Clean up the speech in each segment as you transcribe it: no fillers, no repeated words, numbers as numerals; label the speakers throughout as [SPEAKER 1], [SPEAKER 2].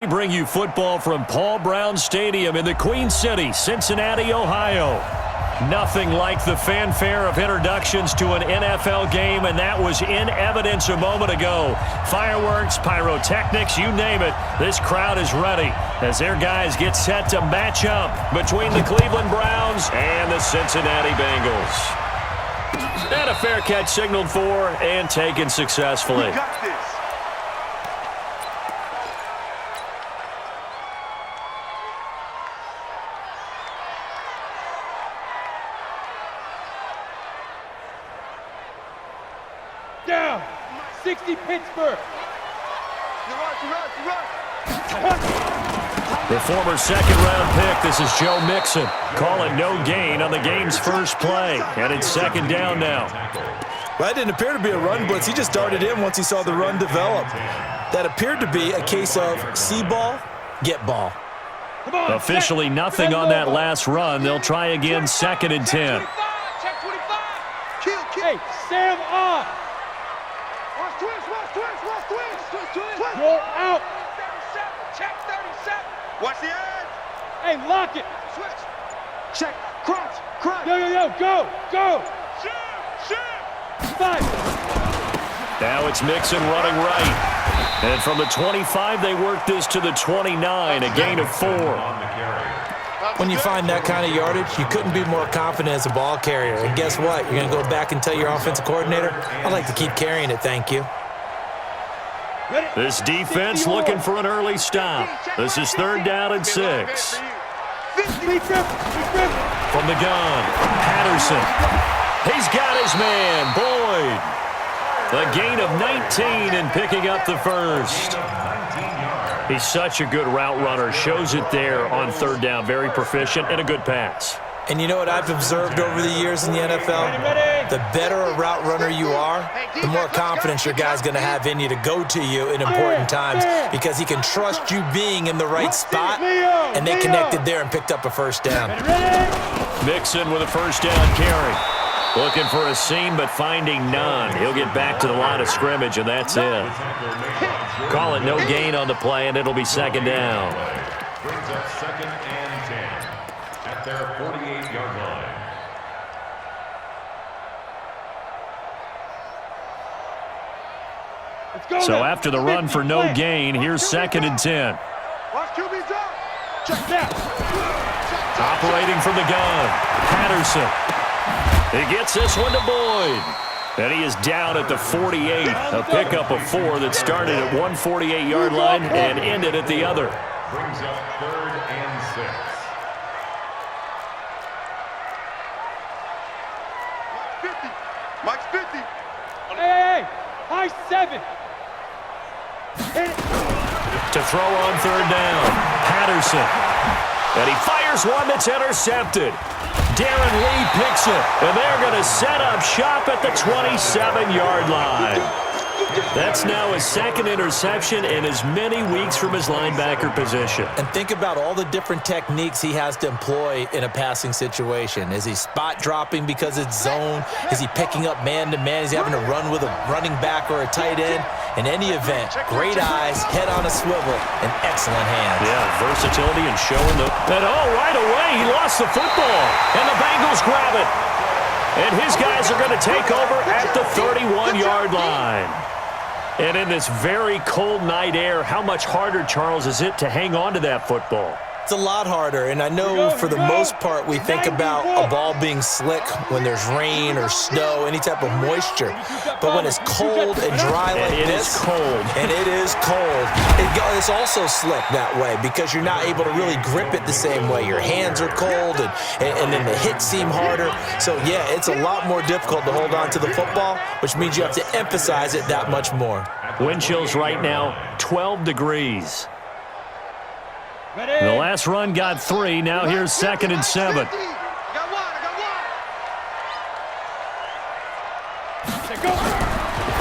[SPEAKER 1] We bring you football from Paul Brown Stadium in the Queen City, Cincinnati, Ohio. Nothing like the fanfare of introductions to an NFL game, and that was in evidence a moment ago. Fireworks, pyrotechnics, you name it. This crowd is ready as their guys get set to match up between the Cleveland Browns and the Cincinnati Bengals. And a fair catch signaled for and taken successfully.
[SPEAKER 2] We got this.
[SPEAKER 3] Down, 60 Pittsburgh.
[SPEAKER 1] The former second-round pick, this is Joe Mixon. Call it no gain on the game's first play, and it's second down now.
[SPEAKER 4] Well, that didn't appear to be a run blitz. He just darted in once he saw the run develop. That appeared to be a case of see ball, get ball.
[SPEAKER 1] Officially nothing on that last run. They'll try again, second and 10.
[SPEAKER 3] Check 25. Hey, Sam off. Roll out.
[SPEAKER 2] 37. Check 37. Watch the edge.
[SPEAKER 3] Hey, lock it.
[SPEAKER 2] Switch. Check. Crunch.
[SPEAKER 3] Yo, go.
[SPEAKER 2] Shoot.
[SPEAKER 3] 5.
[SPEAKER 1] Now it's Mixon running right. And from the 25, they work this to the 29, a gain of 4.
[SPEAKER 4] When you find that kind of yardage, you couldn't be more confident as a ball carrier. And guess what? You're going to go back and tell your offensive coordinator, I'd like to keep carrying it, thank you.
[SPEAKER 1] This defense looking for an early stop. This is third down and 6. From the gun, Patterson. He's got his man, Boyd. A gain of 19 and picking up the first. He's such a good route runner. Shows it there on third down. Very proficient and a good pass.
[SPEAKER 4] And you know what I've observed over the years in the NFL? The better a route runner you are, the more confidence your guy's going to have in you to go to you in important times because he can trust you being in the right spot, and they connected there and picked up a first down.
[SPEAKER 1] Mixon with a first down carry. Looking for a seam, but finding none. He'll get back to the line of scrimmage, and that's it. Call it no gain on the play, and it'll be second down.
[SPEAKER 5] Brings up second and 10 at their 48-yard line.
[SPEAKER 1] So after the run for no gain, here's second and 10.
[SPEAKER 2] Watch QB's up.
[SPEAKER 3] Check that.
[SPEAKER 1] Operating from the gun, Patterson. He gets this one to Boyd. And he is down at the 48. A pickup of 4 that started at 148-yard line and ended at the other.
[SPEAKER 5] Brings up third and 6.
[SPEAKER 2] Mike's 50.
[SPEAKER 3] Hey, high 7.
[SPEAKER 1] To throw on third down, Patterson. And he fires one that's intercepted. Darren Lee picks it, and they're going to set up shop at the 27-yard line. That's now his second interception in as many weeks from his linebacker position.
[SPEAKER 4] And think about all the different techniques he has to employ in a passing situation. Is he spot dropping because it's zone? Is he picking up man-to-man? Is he having to run with a running back or a tight end? In any event, great eyes, head on a swivel, and excellent hands.
[SPEAKER 1] Yeah, versatility and showing the... And right away, he lost the football. And the Bengals grab it. And his guys are going to take over at the 31-yard line. And in this very cold night air, how much harder, Charles, is it to hang on to that football?
[SPEAKER 4] It's a lot harder, and I know for the most part we think about a ball being slick when there's rain or snow, any type of moisture. But when it's cold and dry like this, and it is cold, it's also slick that way because you're not able to really grip it the same way. Your hands are cold, and then the hits seem harder. So, yeah, it's a lot more difficult to hold on to the football, which means you have to emphasize it that much more.
[SPEAKER 1] Wind chills right now, 12 degrees. The last run got 3. Now here's second and 7.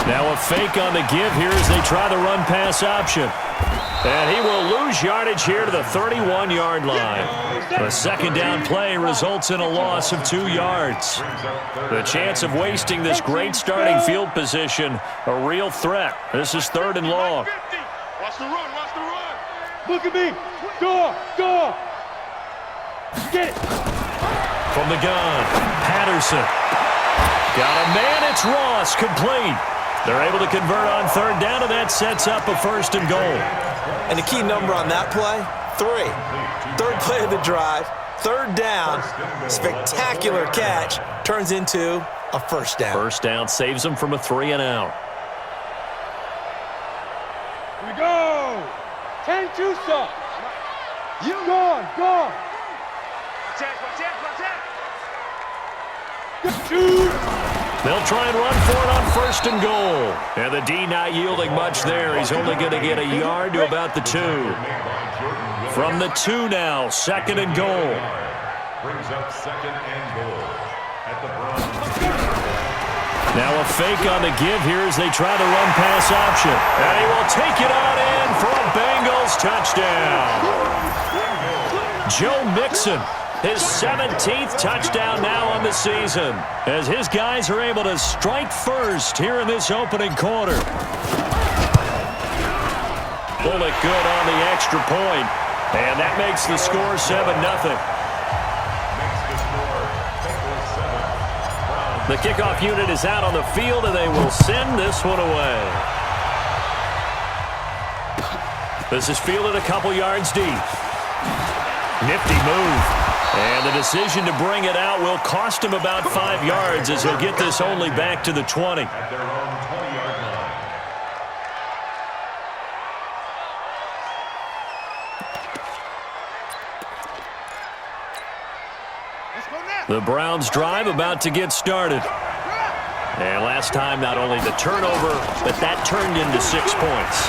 [SPEAKER 1] Now a fake on the give here as they try the run-pass option. And he will lose yardage here to the 31-yard line. The second down play results in a loss of 2 yards. The chance of wasting this great starting field position, a real threat. This is third and long.
[SPEAKER 2] Watch the run, watch the run.
[SPEAKER 3] Look at me. Go. Get it.
[SPEAKER 1] From the gun, Patterson. Got a man, it's Ross, complete. They're able to convert on third down, and that sets up a 1st and goal.
[SPEAKER 4] And the key number on that play, 3. Third play of the drive, 3rd down, spectacular catch, turns into a 1st down.
[SPEAKER 1] 1st down saves them from a 3 and out.
[SPEAKER 3] Here we go. 10-2 stop. You go. Shoot.
[SPEAKER 1] They'll try and run for it on 1st and goal. And the D not yielding much there. He's only going to get a yard to about the 2. From the 2 now, 2nd and goal.
[SPEAKER 5] Brings up 2nd and goal at the Browns.
[SPEAKER 1] Now a fake on the give here as they try to run pass option. And he will take it on in for a Bengals touchdown. Joe Mixon, his 17th touchdown now on the season, as his guys are able to strike first here in this opening quarter. Pull it good on the extra point, and that makes the score 7-0. The kickoff unit is out on the field, and they will send this one away. This is fielded a couple yards deep. Nifty move. And the decision to bring it out will cost him about 5 yards as he'll get this only back to the 20.
[SPEAKER 5] At their own 20-yard line.
[SPEAKER 1] The Browns drive about to get started. And last time, not only the turnover, but that turned into 6 points.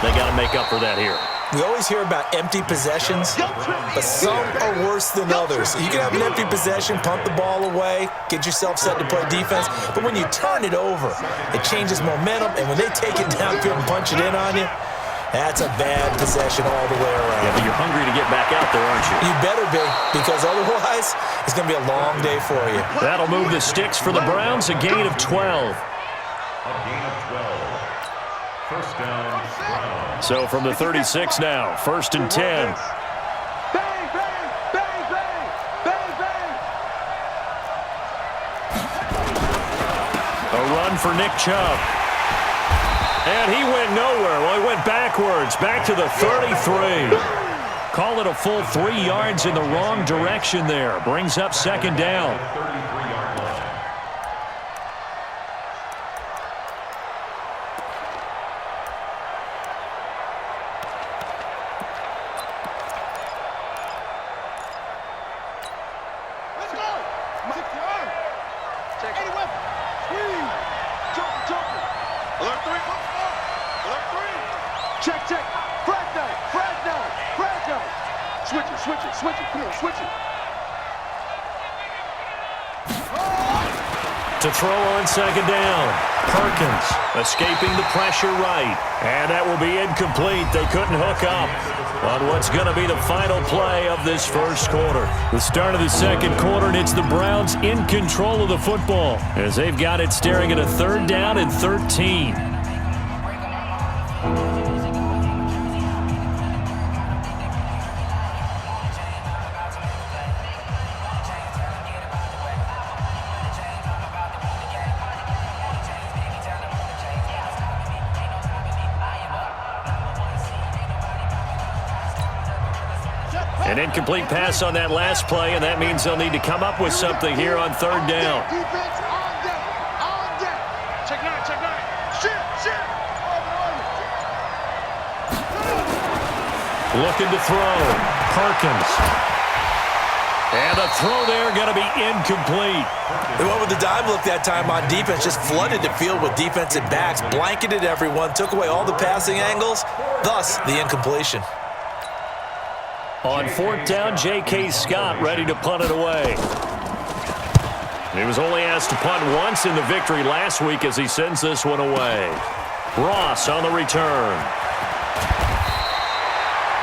[SPEAKER 1] They got to make up for that here.
[SPEAKER 4] We always hear about empty possessions, but some are worse than others. You can have an empty possession, punt the ball away, get yourself set to play defense, but when you turn it over, it changes momentum, and when they take it downfield and punch it in on you, that's a bad possession all the way around.
[SPEAKER 1] Yeah, but you're hungry to get back out there, aren't you?
[SPEAKER 4] You better be, because otherwise, it's going to be a long day for you.
[SPEAKER 1] That'll move the sticks for the Browns, a gain of 12.
[SPEAKER 5] A gain of 12. 1st down, Browns.
[SPEAKER 1] So from the 36 now, 1st and 10.
[SPEAKER 2] Bang, bang, bang, bang, bang, bang.
[SPEAKER 1] A run for Nick Chubb. And he went nowhere. Well, he went backwards, back to the 33. Call it a full 3 yards in the wrong direction there. Brings up 2nd down.
[SPEAKER 5] 33-yard line.
[SPEAKER 2] Let's go. 6 yards. Check. 81. Squeeze. Jumping. Alert 3. Alert 3. Check. Frag down. Switch it. Come on, switch it.
[SPEAKER 1] To throw on 2nd down. Perkins escaping the pressure right. And that will be incomplete. They couldn't hook up on what's going to be the final play of this 1st quarter. The start of the 2nd quarter, and it's the Browns in control of the football as they've got it staring at a 3rd down and 13. An incomplete pass on that last play, and that means they'll need to come up with something here on 3rd down.
[SPEAKER 2] Defense on deck. Check 9. Shit.
[SPEAKER 1] Looking to throw. Perkins. And the throw there going to be incomplete.
[SPEAKER 4] They went with the dime look that time on defense, just flooded the field with defensive backs, blanketed everyone, took away all the passing angles, thus the incompletion.
[SPEAKER 1] On 4th down, J.K. Scott ready to punt it away. He was only asked to punt once in the victory last week as he sends this one away. Ross on the return.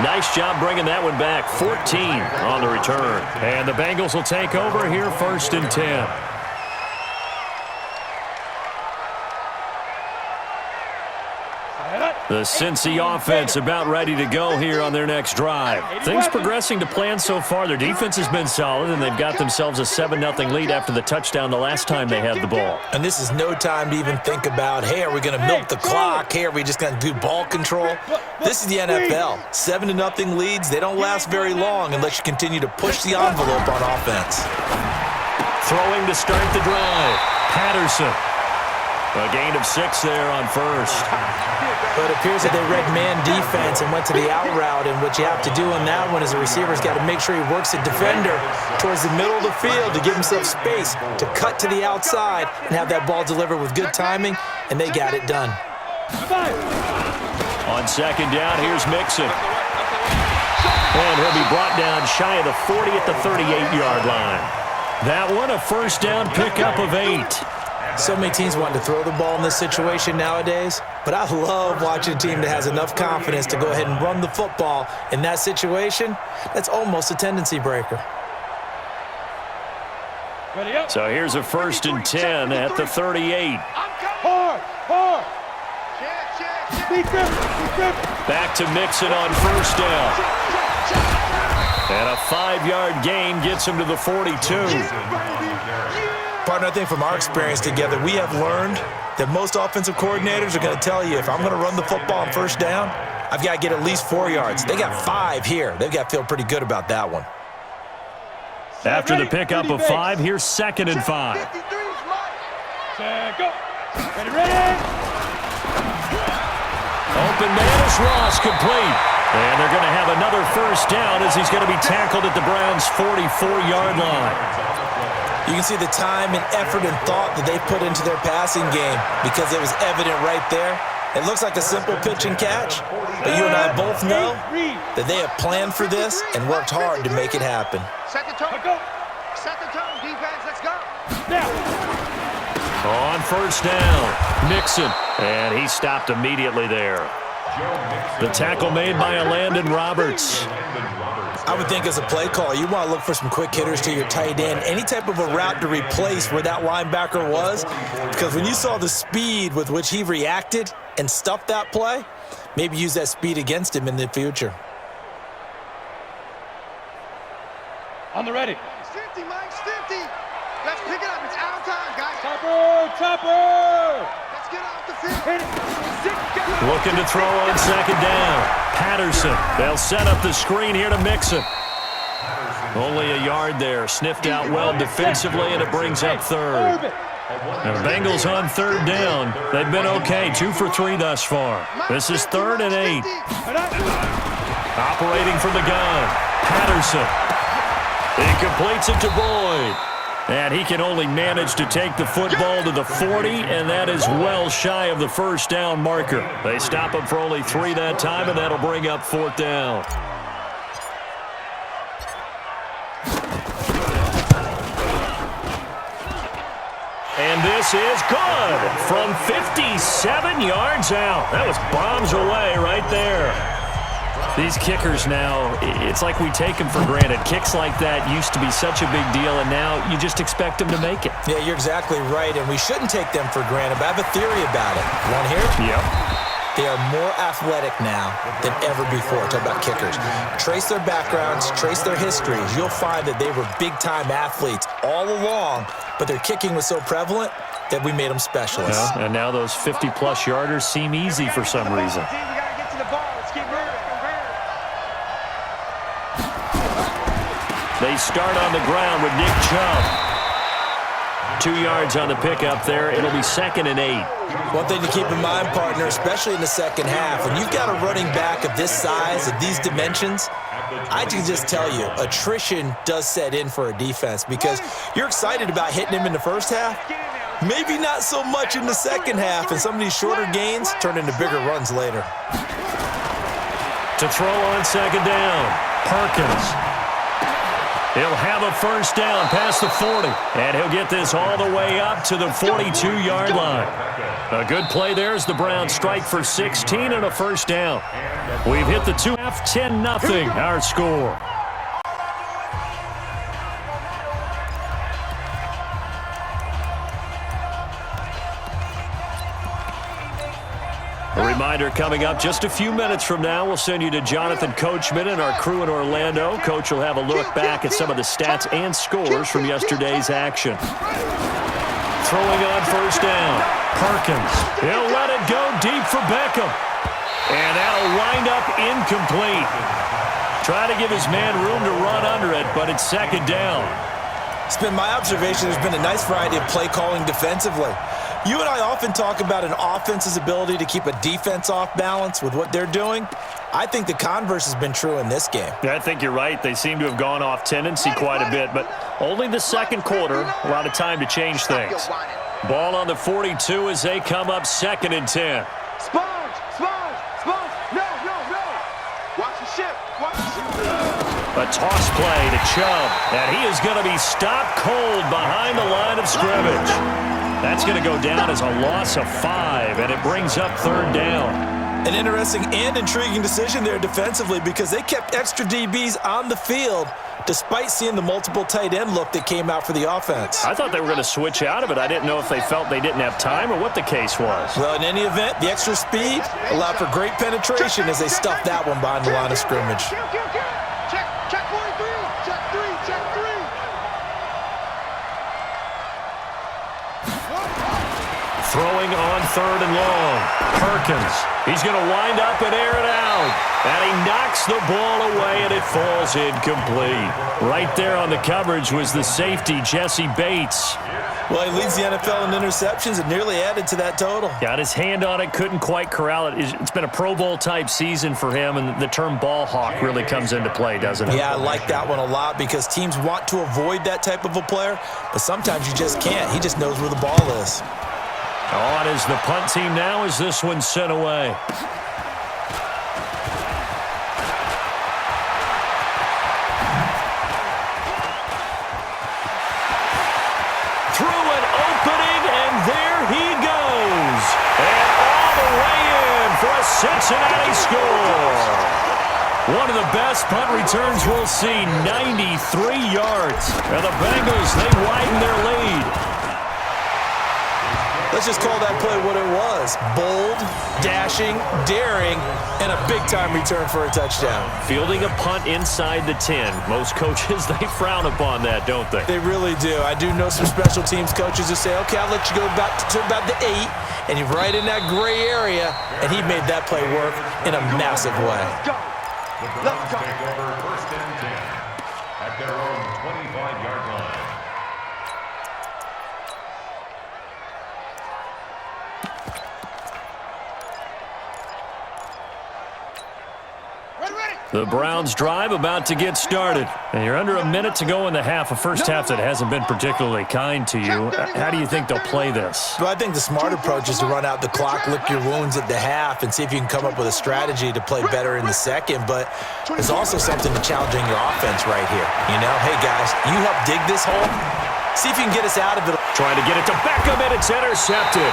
[SPEAKER 1] Nice job bringing that one back. 14 on the return. And the Bengals will take over here 1st and 10.
[SPEAKER 3] Set up.
[SPEAKER 1] The Cincy offense about ready to go here on their next drive. Things progressing to plan so far. Their defense has been solid, and they've got themselves a 7-0 lead after the touchdown the last time they had the ball.
[SPEAKER 4] And this is no time to even think about, hey, are we going to milk the clock? Hey, are we just going to do ball control? This is the NFL. 7-0 leads, they don't last very long unless you continue to push the envelope on offense.
[SPEAKER 1] Throwing to start the drive. Patterson. A gain of 6 there on first.
[SPEAKER 4] But it appears that they read man defense and went to the out route, and what you have to do on that one is the receiver's got to make sure he works the defender towards the middle of the field to give himself space to cut to the outside and have that ball delivered with good timing, and they got it done.
[SPEAKER 1] On second down, here's Mixon. And he'll be brought down shy of the 40 at the 38-yard line. That one a first down pickup of 8.
[SPEAKER 4] So many teams want to throw the ball in this situation nowadays, but I love watching a team that has enough confidence to go ahead and run the football in that situation. That's almost a tendency breaker.
[SPEAKER 1] So here's a 1st and 10 at the 38.
[SPEAKER 3] Hard.
[SPEAKER 1] Back to Mixon on first down. And a 5-yard gain gets him to the 42.
[SPEAKER 4] Partner, I think from our experience together, we have learned that most offensive coordinators are going to tell you, if I'm going to run the football on first down, I've got to get at least 4 yards. They got 5 here. They've got to feel pretty good about that one.
[SPEAKER 1] After the pickup of 5, here's 2nd and 5.
[SPEAKER 3] Go. Ready.
[SPEAKER 1] Open man is Ross, complete. And they're going to have another first down as he's going to be tackled at the Browns' 44-yard line.
[SPEAKER 4] You can see the time and effort and thought that they put into their passing game because it was evident right there. It looks like a simple pitch and catch, but you and I both know that they have planned for this and worked hard to make it happen.
[SPEAKER 2] Set the tone. Defense, let's go.
[SPEAKER 1] On first down, Mixon. And he stopped immediately there. The tackle made by Landon Roberts.
[SPEAKER 4] I would think as a play caller, you want to look for some quick hitters to your tight end, any type of a route to replace where that linebacker was, because when you saw the speed with which he reacted and stuffed that play, maybe use that speed against him in the future.
[SPEAKER 3] On the ready.
[SPEAKER 2] It's 50, Mike, it's 50. Let's pick it up. It's out of time, guys.
[SPEAKER 3] Topper.
[SPEAKER 2] Let's get off the field.
[SPEAKER 1] Looking to throw on second down. Patterson. They'll set up the screen here to Mixon. Only a yard there. Sniffed out well defensively, and it brings up 3rd. The Bengals on 3rd down. They've been okay. 2 for 3 thus far. This is 3rd and 8. Operating from the gun. Patterson. He completes it to Boyd. And he can only manage to take the football to the 40, and that is well shy of the first down marker. They stop him for only 3 that time, and that'll bring up 4th down. And this is good from 57 yards out. That was bombs away right there. These kickers now, it's like we take them for granted. Kicks like that used to be such a big deal, and now you just expect them to make it.
[SPEAKER 4] Yeah, you're exactly right, and we shouldn't take them for granted, but I have a theory about it. You want to hear it?
[SPEAKER 1] Yep.
[SPEAKER 4] They are more athletic now than ever before. Talk about kickers. Trace their backgrounds, trace their histories. You'll find that they were big-time athletes all along, but their kicking was so prevalent that we made them specialists.
[SPEAKER 1] Yeah, and now those 50-plus yarders seem easy for some reason. They start on the ground with Nick Chubb. 2 yards on the pickup there. It'll be 2nd and 8.
[SPEAKER 4] One thing to keep in mind, partner, especially in the second half, when you've got a running back of this size, of these dimensions, I can just tell you, attrition does set in for a defense because you're excited about hitting him in the first half. Maybe not so much in the second half, and some of these shorter gains turn into bigger runs later.
[SPEAKER 1] To throw on second down, Perkins. He'll have a first down past the 40, and he'll get this all the way up to the 42-yard line. A good play there as the Browns strike for 16 and a first down. We've hit the 2-half, 10-0 our score. A reminder coming up just a few minutes from now, we'll send you to Jonathan Coachman and our crew in Orlando. Coach will have a look back at some of the stats and scores from yesterday's action. Throwing on first down, Perkins. He'll let it go deep for Beckham. And that'll wind up incomplete. Trying to give his man room to run under it, but it's second down.
[SPEAKER 4] It's been my observation there's been a nice variety of play calling defensively. You and I often talk about an offense's ability to keep a defense off balance with what they're doing. I think the converse has been true in this game.
[SPEAKER 1] Yeah, I think you're right. They seem to have gone off tendency quite a bit, but only the second quarter, a lot of time to change things. Ball on the 42 as they come up 2nd and 10.
[SPEAKER 2] Sponge! No! Watch the ship!
[SPEAKER 1] A toss play to Chubb, and he is going to be stopped cold behind the line of scrimmage. That's going to go down as a loss of 5, and it brings up 3rd down.
[SPEAKER 4] An interesting and intriguing decision there defensively because they kept extra DBs on the field despite seeing the multiple tight end look that came out for the offense.
[SPEAKER 1] I thought they were going to switch out of it. I didn't know if they felt they didn't have time or what the case was.
[SPEAKER 4] Well, in any event, the extra speed allowed for great penetration as they stuffed that one behind the line of scrimmage.
[SPEAKER 2] Check 43! Check 3!
[SPEAKER 1] Throwing on 3rd and long. Perkins. He's going to wind up and air it out. And he knocks the ball away, and it falls incomplete. Right there on the coverage was the safety, Jesse Bates.
[SPEAKER 4] Well, he leads the NFL in interceptions and nearly added to that total.
[SPEAKER 1] Got his hand on it, couldn't quite corral it. It's been a Pro Bowl-type season for him, and the term ball hawk really comes into play, doesn't it?
[SPEAKER 4] Yeah, I like that one a lot because teams want to avoid that type of a player, but sometimes you just can't. He just knows where the ball is.
[SPEAKER 1] On is the punt team now as this one's sent away. Through an opening, and there he goes. And all the way in for a Cincinnati score. One of the best punt returns we'll see, 93 yards. And the Bengals, they widen their lead.
[SPEAKER 4] Let's just call that play what it was. Bold, dashing, daring, and a big-time return for a touchdown.
[SPEAKER 1] Fielding a punt inside the 10. Most coaches, they frown upon that, don't they?
[SPEAKER 4] They really do. I do know some special teams coaches who say, okay, I'll let you go back to about the 8, and you're right in that gray area, and he made that play work in a massive way.
[SPEAKER 5] The Browns take over 1st and 10 at their own 25-yard line.
[SPEAKER 1] The Browns drive about to get started. And you're under a minute to go in the half, a first half that hasn't been particularly kind to you. How do you think they'll play this?
[SPEAKER 4] Well, I think the smart approach is to run out the clock, lick your wounds at the half, and see if you can come up with a strategy to play better in the second. But there's also something to challenging your offense right here. You know, hey, guys, you help dig this hole. See if you can get us out of it.
[SPEAKER 1] Trying to get it to Beckham, and it's intercepted.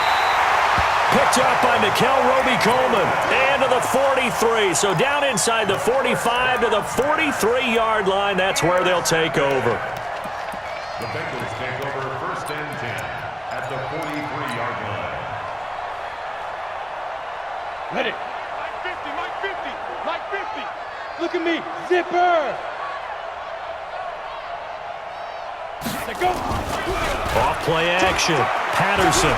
[SPEAKER 1] Picked up by Nickel Roby-Coleman. And to the 43. So down inside the 45 to the 43-yard line. That's where they'll take over.
[SPEAKER 5] The Bengals take over 1st and 10 at the 43-yard line.
[SPEAKER 3] Ready. Mike 50. Look at me. Zipper. Let go.
[SPEAKER 1] Off play action. Patterson.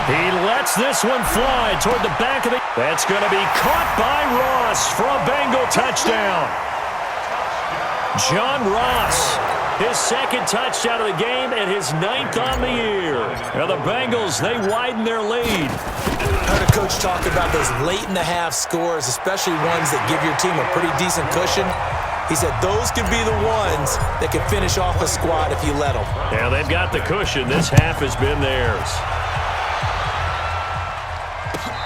[SPEAKER 1] He lets this one fly toward the back of the... That's going to be caught by Ross for a Bengal touchdown. John Ross, his 2nd touchdown of the game and his 9th on the year. Now the Bengals, they widen their lead.
[SPEAKER 4] I heard a coach talk about those late-in-the-half scores, especially ones that give your team a pretty decent cushion. He said those could be the ones that can finish off a squad if you let them.
[SPEAKER 1] Yeah, they've got the cushion. This half has been theirs.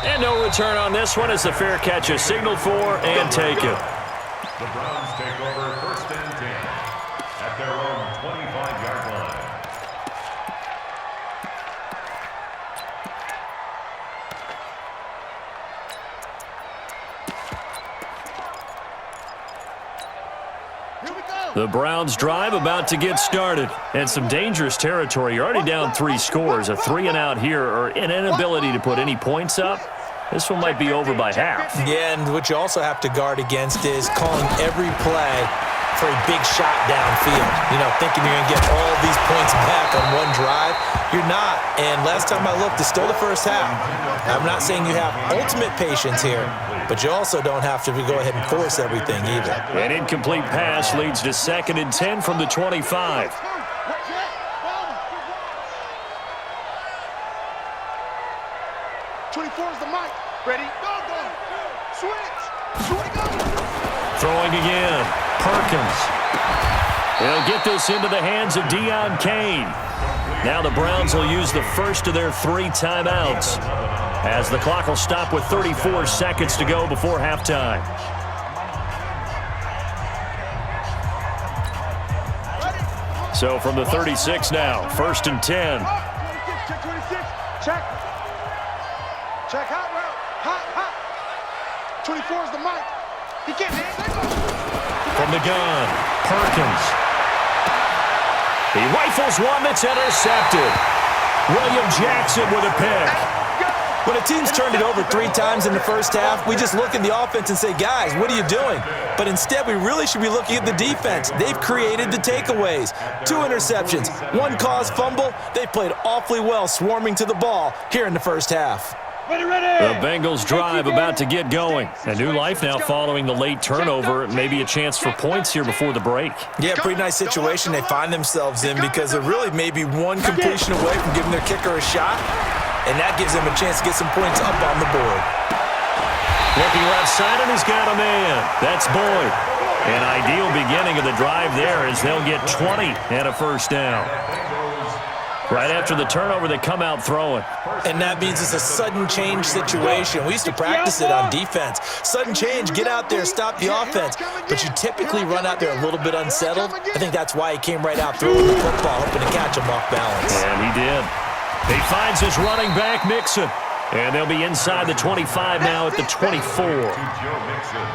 [SPEAKER 1] And no return on this one as the fair catch is signaled for and taken.
[SPEAKER 5] The Browns take over 1st and 10 at their own 25-yard line.
[SPEAKER 1] The Browns drive about to get started. And some dangerous territory. You're already down 3 scores. A 3-and-out here or an inability to put any points up. This one might be over by half.
[SPEAKER 4] Yeah, and what you also have to guard against is calling every play for a big shot downfield. You know, thinking you're going to get all these points back on one drive. You're not. And last time I looked, it's still the first half. I'm not saying you have ultimate patience here, but you also don't have to go ahead and force everything either.
[SPEAKER 1] An incomplete pass leads to 2nd and 10 from the 25.
[SPEAKER 2] 24 is the mic. Ready? Go, go. Switch. Switch, go.
[SPEAKER 1] Throwing again. Perkins. He'll get this into the hands of Deion Kane. Now the Browns will use the first of their 3 timeouts, as the clock will stop with 34 seconds to go before halftime. So from the 36 now, 1st and 10.
[SPEAKER 2] Check 26. Check. Check hot route. Hot, hot. 24 is the mic. He can't handle it.
[SPEAKER 1] From the gun, Perkins. He rifles one that's intercepted. William Jackson with a pick.
[SPEAKER 4] When a team's turned it over 3 times in the first half, we just look at the offense and say, guys, what are you doing? But instead, we really should be looking at the defense. They've created the takeaways. 2 interceptions, 1 caused fumble. They played awfully well swarming to the ball here in the first half.
[SPEAKER 1] The Bengals drive about to get going. A new life now following the late turnover. Maybe a chance for points here before the break.
[SPEAKER 4] Yeah, pretty nice situation they find themselves in, because they're really maybe 1 completion away from giving their kicker a shot, and that gives them a chance to get some points up on the board.
[SPEAKER 1] Looking left side, and he's got a man. That's Boyd. An ideal beginning of the drive there, as they'll get 20 and a first down. Right after the turnover, they come out throwing.
[SPEAKER 4] And that means it's a sudden change situation. We used to practice it on defense. Sudden change, get out there, stop the offense. But you typically run out there a little bit unsettled. I think that's why he came right out throwing the football, hoping to catch him off balance.
[SPEAKER 1] And he did. He finds his running back, Mixon. And they'll be inside the 25 now at the 24.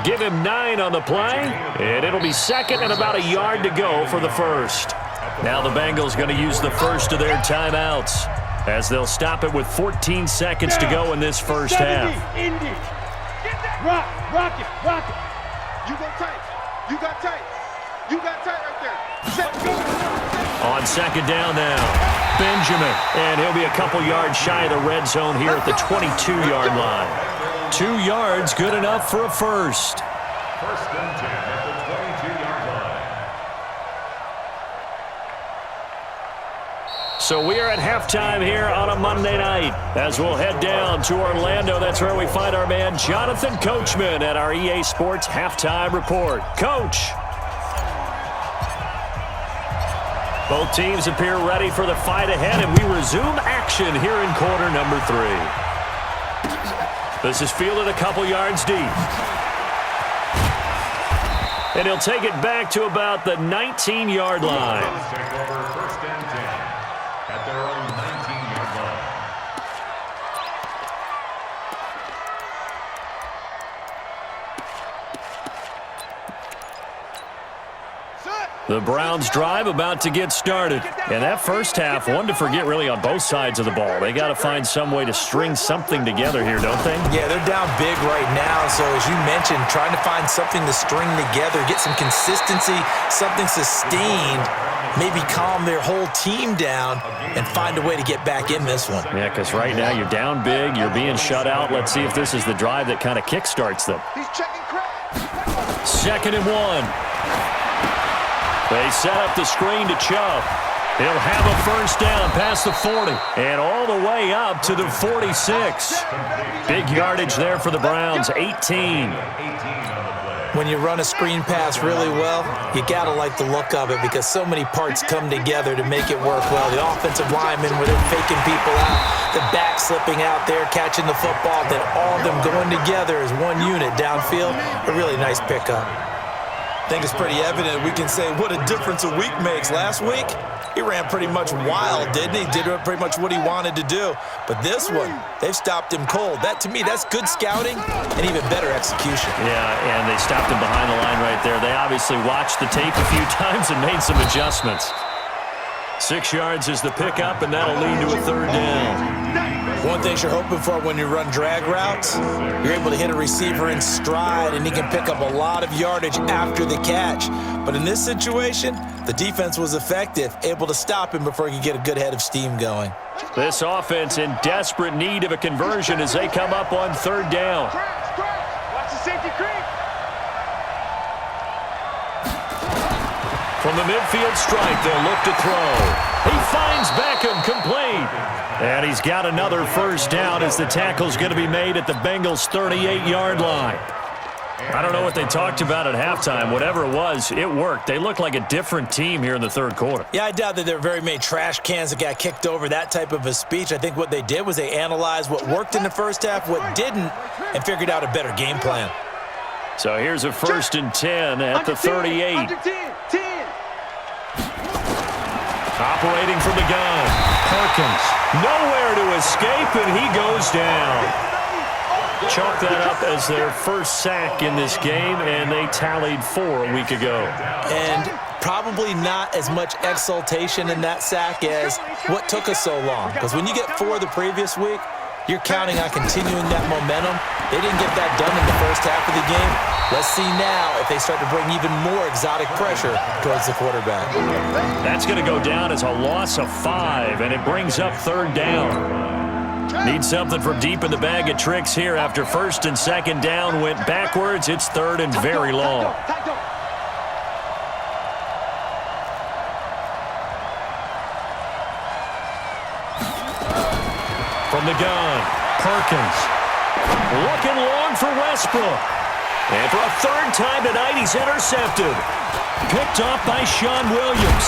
[SPEAKER 1] Give him 9 on the play, and it'll be 2nd and about a yard to go for the first. Now the Bengals going to use the first of their timeouts, as they'll stop it with 14 seconds to go in this first half.
[SPEAKER 3] Indy. Rock it.
[SPEAKER 2] You go tight. You got tight. You got tight right there. Set, go.
[SPEAKER 1] On 2nd down now, Benjamin. And he'll be a couple yards shy of the red zone here at the 22-yard line. 2 yards, good enough for a first.
[SPEAKER 5] 1st and 10 at the 22-yard line.
[SPEAKER 1] So we are at halftime here on a Monday night, as we'll head down to Orlando. That's where we find our man Jonathan Coachman at our EA Sports Halftime Report. Coach. Both teams appear ready for the fight ahead, and we resume action here in quarter number 3. This is fielded a couple yards deep. And he'll take it back to about the 19-yard line.
[SPEAKER 5] Take over 1st and 10 at their own 19-yard line.
[SPEAKER 1] The Browns drive about to get started. And that first half, one to forget really on both sides of the ball. They got to find some way to string something together here, don't they?
[SPEAKER 4] Yeah, they're down big right now. So as you mentioned, trying to find something to string together, get some consistency, something sustained, maybe calm their whole team down and find a way to get back in this one.
[SPEAKER 1] Yeah, because right now you're down big, you're being shut out. Let's see if this is the drive that kind of kickstarts them.
[SPEAKER 2] He's checking crap.
[SPEAKER 1] 2nd and 1. They set up the screen to Chubb. He'll have a first down past the 40 and all the way up to the 46. Big yardage there for the Browns, 18.
[SPEAKER 4] When you run a screen pass really well, you got to like the look of it, because so many parts come together to make it work well. The offensive linemen, where they're faking people out, the back slipping out there, catching the football, then all of them going together as one unit downfield. A really nice pickup. I think it's pretty evident. We can say what a difference a week makes. Last week, he ran pretty much wild, didn't he? Did pretty much what he wanted to do. But this one, they've stopped him cold. That, to me, that's good scouting and even better execution.
[SPEAKER 1] Yeah, and they stopped him behind the line right there. They obviously watched the tape a few times and made some adjustments. 6 yards is the pickup, and that'll lead to a 3rd down.
[SPEAKER 4] One thing you're hoping for when you run drag routes, you're able to hit a receiver in stride, and he can pick up a lot of yardage after the catch. But in this situation, the defense was effective, able to stop him before he could get a good head of steam going.
[SPEAKER 1] This offense in desperate need of a conversion as they come up on third down.
[SPEAKER 2] Watch the safety creep.
[SPEAKER 1] From the midfield strike, they'll look to throw. He finds Beckham, complete. And he's got another first down as the tackle's going to be made at the Bengals' 38-yard line. I don't know what they talked about at halftime. Whatever it was, it worked. They look like a different team here in the third quarter.
[SPEAKER 4] Yeah, I doubt that there were very many trash cans that got kicked over, that type of a speech. I think what they did was they analyzed what worked in the first half, what didn't, and figured out a better game plan.
[SPEAKER 1] So here's a 1st and 10 at the 38.
[SPEAKER 2] Under 10.
[SPEAKER 1] Operating from the gun, Perkins. Nowhere to escape, and he goes down. Chalk that up as their first sack in this game, and they tallied 4 a week ago.
[SPEAKER 4] And probably not as much exultation in that sack as what took us so long. Because when you get 4 the previous week, you're counting on continuing that momentum. They didn't get that done in the first half of the game. Let's see now if they start to bring even more exotic pressure towards the quarterback.
[SPEAKER 1] That's going to go down as a loss of 5, and it brings up third down. Need something from deep in the bag of tricks here after 1st and 2nd down went backwards. It's 3rd and very long. From the gun, Perkins. Looking long for Westbrook. And for a 3rd time tonight, he's intercepted. Picked off by Sean Williams.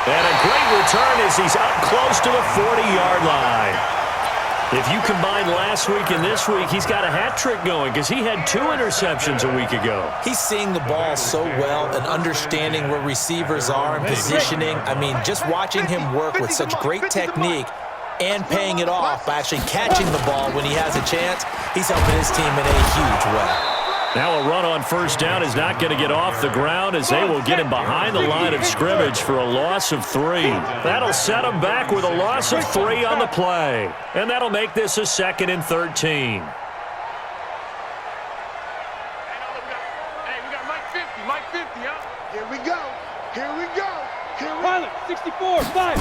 [SPEAKER 1] And a great return as he's up close to the 40-yard line. If you combine last week and this week, he's got a hat trick going because he had 2 interceptions a week ago.
[SPEAKER 4] He's seeing the ball so well and understanding where receivers are and positioning. I mean, just watching him work with such great technique and paying it off by actually catching the ball when he has a chance, he's helping his team in a huge way.
[SPEAKER 1] Now a run on 1st down is not going to get off the ground as they will get him behind the line of scrimmage for a loss of 3. That'll set him back with a loss of 3 on the play. And that'll make this a 2nd and 13.
[SPEAKER 2] Hey, we got Mike 50, Mike 50, huh? Here we go.
[SPEAKER 3] Pilot, 64, 5.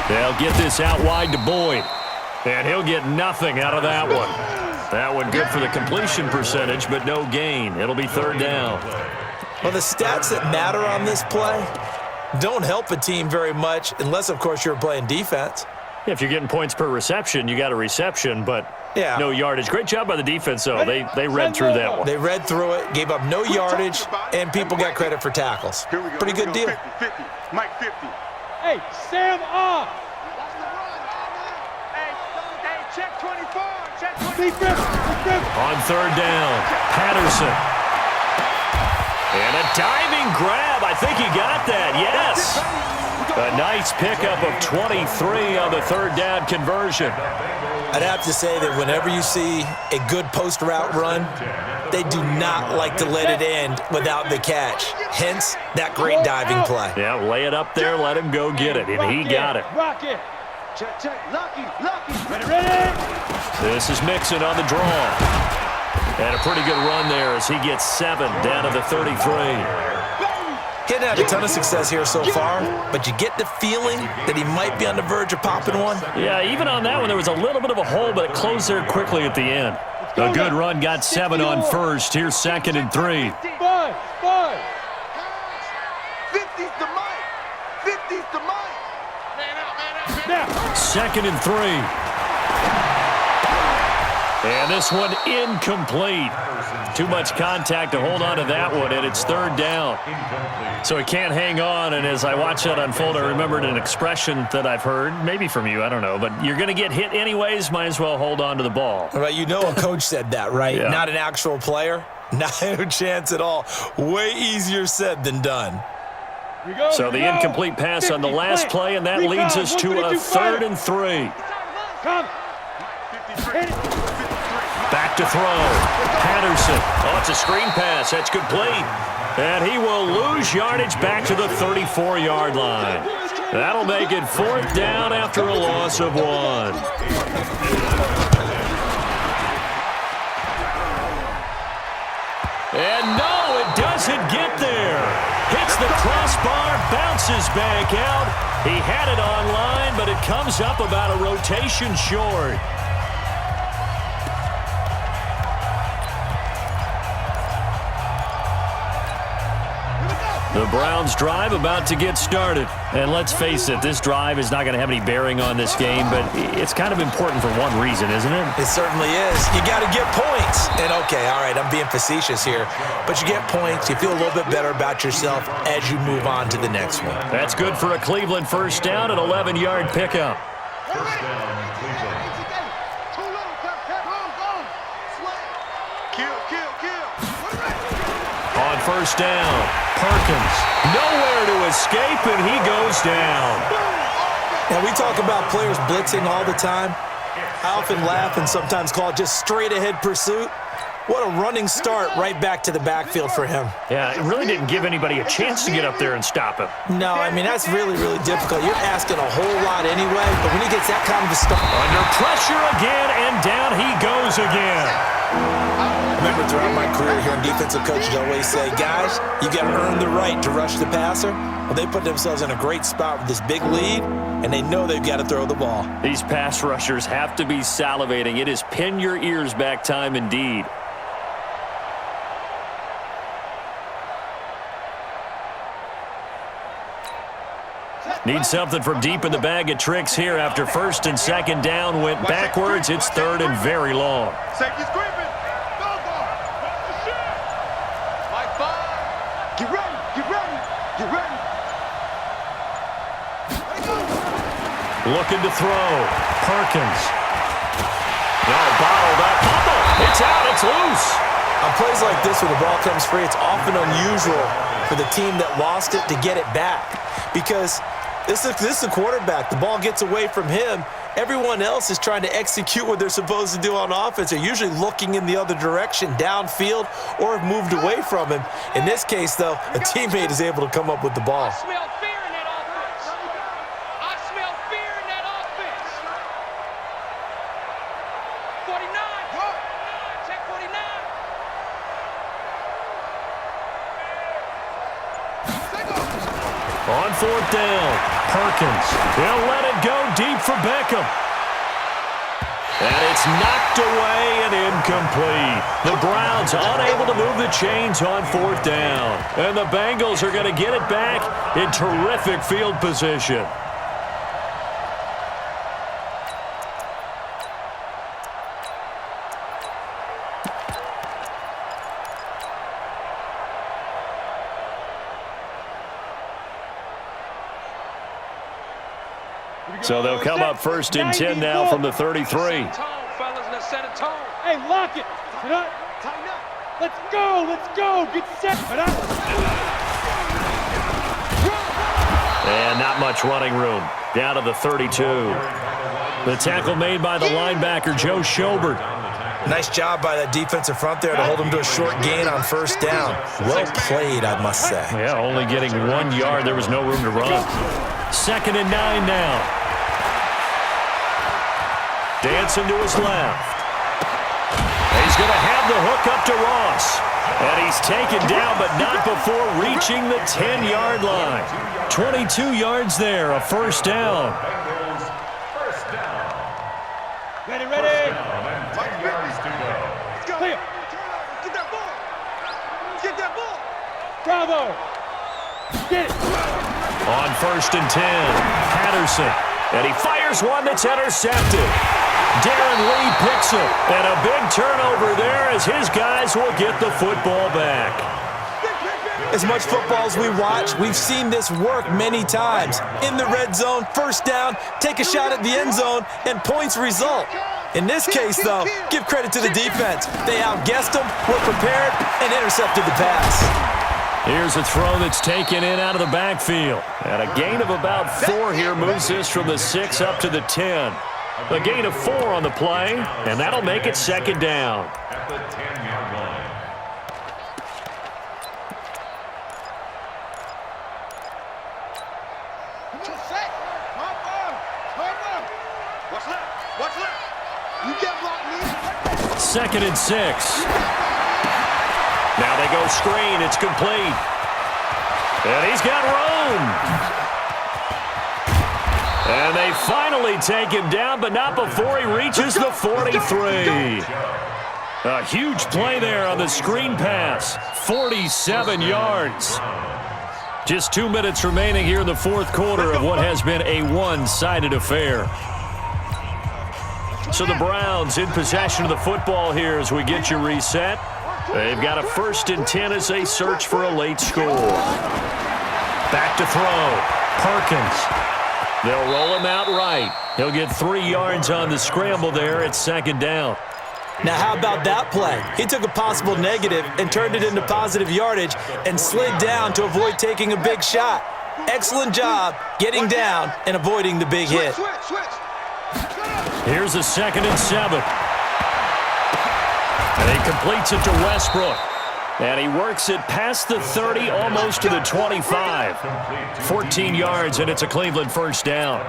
[SPEAKER 1] They'll get this out wide to Boyd. And he'll get nothing out of that one. That one good for the completion percentage, but no gain. It'll be 3rd down.
[SPEAKER 4] Well, the stats that matter on this play don't help a team very much unless, of course, you're playing defense.
[SPEAKER 1] If you're getting points per reception, you got a reception, but no yardage. Great job by the defense, though. They read through that one.
[SPEAKER 4] They read through it, gave up no yardage, and people got credit for tackles. Pretty good deal.
[SPEAKER 2] 50, Mike 50.
[SPEAKER 3] Hey, Sam off.
[SPEAKER 2] Hey, check 24. Check 24.
[SPEAKER 1] On 3rd down, Patterson. And a diving grab. I think he got that, yes. A nice pickup of 23 on the 3rd down conversion.
[SPEAKER 4] I'd have to say that whenever you see a good post route run, they do not like to let it end without the catch. Hence, that great diving play.
[SPEAKER 1] Yeah, lay it up there, let him go get it, and he got it.
[SPEAKER 3] Rock it.
[SPEAKER 2] Check. Lucky.
[SPEAKER 3] Ready.
[SPEAKER 1] This is Mixon on the draw. And a pretty good run there as he gets 7 down to the 33.
[SPEAKER 4] He hadn't had a ton of success here so far, but you get the feeling that he might be on the verge of popping one.
[SPEAKER 1] Yeah, even on that one, there was a little bit of a hole, but it closed there quickly at the end. A good run got 7 on 1st. Here's 2nd and 3.
[SPEAKER 3] 5.
[SPEAKER 2] 50's the Mike. 50's the Mike. Man out.
[SPEAKER 3] Now.
[SPEAKER 1] 2nd and 3. And this one incomplete. Too much contact to hold on to that one, and it's 3rd down. So he can't hang on, and as I watch that unfold, I remembered an expression that I've heard, maybe from you, I don't know, but you're going to get hit anyways, might as well hold on to the ball.
[SPEAKER 4] Right, you know a coach said that, right?
[SPEAKER 1] Yeah.
[SPEAKER 4] Not an actual player. Not a chance at all. Way easier said than done.
[SPEAKER 1] So the incomplete pass on the last play, and that leads us to a 3rd and 3.
[SPEAKER 3] Come.
[SPEAKER 1] Back to throw. Patterson. Oh, it's a screen pass. That's complete. And he will lose yardage back to the 34-yard line. That'll make it 4th down after a loss of 1. And no, it doesn't get there. Hits the crossbar, bounces back out. He had it online, but it comes up about a rotation short. The Browns drive about to get started. And let's face it, this drive is not going to have any bearing on this game, but it's kind of important for one reason, isn't it?
[SPEAKER 4] It certainly is. You got to get points. And okay, all right, I'm being facetious here, but you get points, you feel a little bit better about yourself as you move on to the next one.
[SPEAKER 1] That's good for a Cleveland first down, an 11-yard pickup.
[SPEAKER 5] First down, Cleveland.
[SPEAKER 1] On first down, Perkins. Nowhere to escape, and he goes down.
[SPEAKER 4] Now, we talk about players blitzing all the time. I often laugh and sometimes call it just straight-ahead pursuit. What a running start right back to the backfield for him.
[SPEAKER 1] Yeah, it really didn't give anybody a chance to get up there and stop him.
[SPEAKER 4] No, I mean, that's really, really difficult. You're asking a whole lot anyway, but when he gets that kind of a start.
[SPEAKER 1] Under pressure again, and down he goes again.
[SPEAKER 4] I remember throughout my career hearing defensive coaches always say, guys, you got to earn the right to rush the passer. Well, they put themselves in a great spot with this big lead, and they know they've got to throw the ball.
[SPEAKER 1] These pass rushers have to be salivating. It is pin your ears back time indeed. Need something from deep in the bag of tricks here after first and second down went backwards. It's 3rd and very long.
[SPEAKER 2] Safety's creeping. Get ready. Get ready. Get ready.
[SPEAKER 1] Looking to throw. Perkins. No, bottled up. Fumble. It's out. It's loose.
[SPEAKER 4] On plays like this where the ball comes free, it's often unusual for the team that lost it to get it back because this is the quarterback. The ball gets away from him. Everyone else is trying to execute what they're supposed to do on offense. They're usually looking in the other direction, downfield, or have moved away from him. In this case, though, a teammate is able to come up with the ball.
[SPEAKER 6] I smell fear in that offense. I smell fear in that offense. 49. Check 49.
[SPEAKER 1] On 4th down, Perkins. He'll let it go deep for Beckham. And it's knocked away and incomplete. The Browns unable to move the chains on 4th down. And the Bengals are going to get it back in terrific field position. So they'll come up 1st and 10 now from the 33.
[SPEAKER 6] Set a tone, fellas. Let's set a tone.
[SPEAKER 3] Hey, lock it. Sit up. Let's go. Let's go. Get set.
[SPEAKER 1] And not much running room. Down to the 32. The tackle made by the linebacker, Joe Schobert.
[SPEAKER 4] Nice job by that defensive front there to hold him to a short gain on 1st down. Well played, I must say.
[SPEAKER 1] Yeah, only getting 1 yard. There was no room to run. 2nd and 9 now. Dancing to his left. He's going to have the hook up to Ross. And he's taken down, but not before reaching the 10-yard line. 22 yards there, a 1st down.
[SPEAKER 5] First down.
[SPEAKER 3] Ready, ready.
[SPEAKER 5] 10 yards to go.
[SPEAKER 3] Clear.
[SPEAKER 2] Get that ball. Get that ball.
[SPEAKER 3] Bravo. Get it.
[SPEAKER 1] On 1st and 10, Patterson. And he fires one that's intercepted. Darren Lee picks it. And a big turnover there as his guys will get the football back.
[SPEAKER 4] As much football as we watch, we've seen this work many times. In the red zone, 1st down, take a shot at the end zone, and points result. In this case, though, give credit to the defense. They outguessed them, were prepared, and intercepted the pass.
[SPEAKER 1] Here's a throw that's taken in out of the backfield. And a gain of about 4 here moves this from the 6 up to the 10. A gain of 4 on the play, and that'll make it 2nd down.
[SPEAKER 5] At the 10-yard line.
[SPEAKER 1] 2nd and 6. Now they go screen. It's complete. And he's got room. And they finally take him down, but not before he reaches the 43. A huge play there on the screen pass. 47 yards. Just 2 minutes remaining here in the fourth quarter of what has been a one-sided affair. So the Browns in possession of the football here as we get you reset. They've got a 1st and 10 as they search for a late score. Back to throw. Perkins. They'll roll him out right. He'll get 3 yards on the scramble there at 2nd down.
[SPEAKER 4] Now, how about that play? He took a possible negative and turned it into positive yardage and slid down to avoid taking a big shot. Excellent job getting down and avoiding the big hit.
[SPEAKER 1] Here's a 2nd and 7. And he completes it to Westbrook. And he works it past the 30, almost to the 25. 14 yards, and it's a Cleveland 1st down.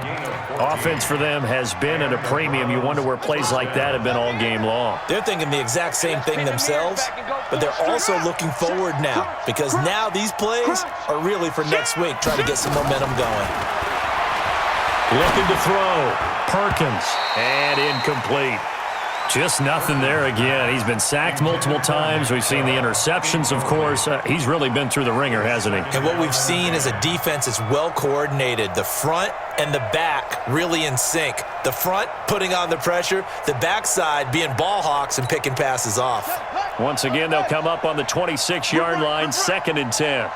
[SPEAKER 1] Offense for them has been at a premium. You wonder where plays like that have been all game long.
[SPEAKER 4] They're thinking the exact same thing themselves, but they're also looking forward now because now these plays are really for next week, trying to get some momentum going.
[SPEAKER 1] Looking to throw. Perkins. And incomplete. Just nothing there again. He's been sacked multiple times. We've seen the interceptions, of course. He's really been through the ringer, hasn't he?
[SPEAKER 4] And what we've seen is a defense that's well coordinated. The front and the back really in sync. The front putting on the pressure, the backside being ball hawks and picking passes off.
[SPEAKER 1] Once again, they'll come up on the 26-yard line, 2nd and 10.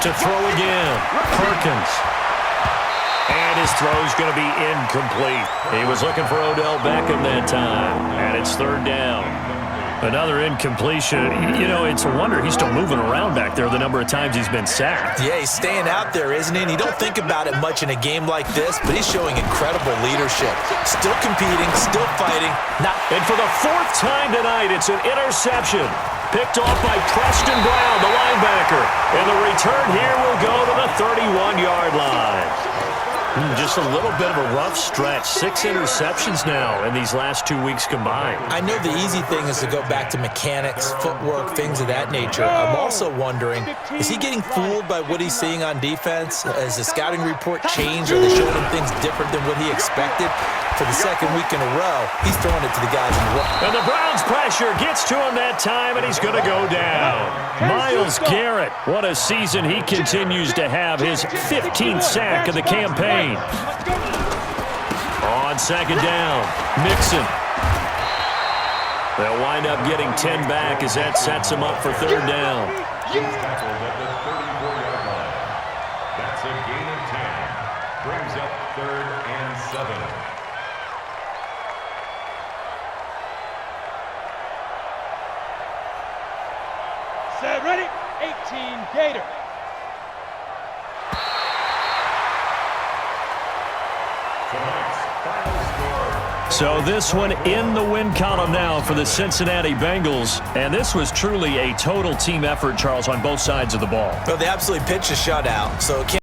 [SPEAKER 1] To throw again. Perkins. And his throw's going to be incomplete. He was looking for Odell Beckham that time. And it's 3rd down. Another incompletion. You know, it's a wonder he's still moving around back there the number of times he's been sacked.
[SPEAKER 4] Yeah, he's staying out there, isn't he? And you don't think about it much in a game like this, but he's showing incredible leadership. Still competing, still fighting.
[SPEAKER 1] And for the 4th time tonight, it's an interception. Picked off by Preston Brown, the linebacker. And the return here will go to the 31-yard line. Just a little bit of a rough stretch. 6 interceptions now in these last 2 weeks combined.
[SPEAKER 4] I know the easy thing is to go back to mechanics, footwork, things of that nature. I'm also wondering, is he getting fooled by what he's seeing on defense? Has the scouting report changed? Are they showing him things different than what he expected? For the 2nd week in a row, he's throwing it to the guys in the row.
[SPEAKER 1] And the Browns pressure gets to him that time, and he's going to go down. Myles Garrett, what a season he continues to have. His 15th sack of the campaign. On 2nd down, Mixon. They'll wind up getting 10 back as that sets him up for 3rd down.
[SPEAKER 5] He's tackled at the 34-yard line. That's a gain of 10. Brings up 3rd and 7.
[SPEAKER 3] Set, ready, 18, Gator.
[SPEAKER 1] So this one in the win column now for the Cincinnati Bengals. And this was truly a total team effort, Charles, on both sides of the ball.
[SPEAKER 4] Well, they absolutely pitched a shutout, so it can't